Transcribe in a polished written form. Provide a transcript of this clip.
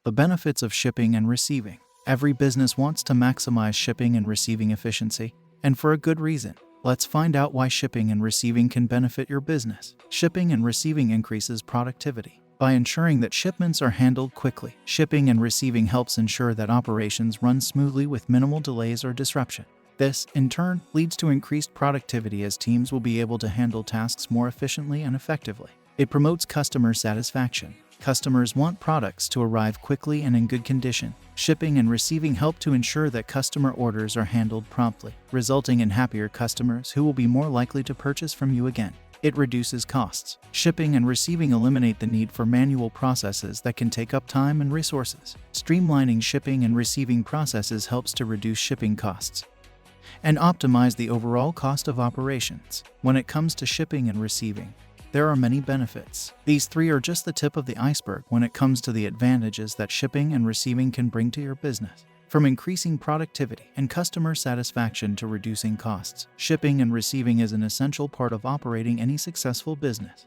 The benefits of shipping and receiving. Every business wants to maximize shipping and receiving efficiency, and for a good reason. Let's find out why shipping and receiving can benefit your business. Shipping and receiving increases productivity. By ensuring that shipments are handled quickly, shipping and receiving helps ensure that operations run smoothly with minimal delays or disruption. This, in turn, leads to increased productivity as teams will be able to handle tasks more efficiently and effectively. It promotes customer satisfaction. Customers want products to arrive quickly and in good condition. Shipping and receiving help to ensure that customer orders are handled promptly, resulting in happier customers who will be more likely to purchase from you again. It reduces costs. Shipping and receiving eliminate the need for manual processes that can take up time and resources. Streamlining shipping and receiving processes helps to reduce shipping costs and optimize the overall cost of operations. When it comes to shipping and receiving, there are many benefits. These three are just the tip of the iceberg when it comes to the advantages that shipping and receiving can bring to your business. From increasing productivity and customer satisfaction to reducing costs, shipping and receiving is an essential part of operating any successful business.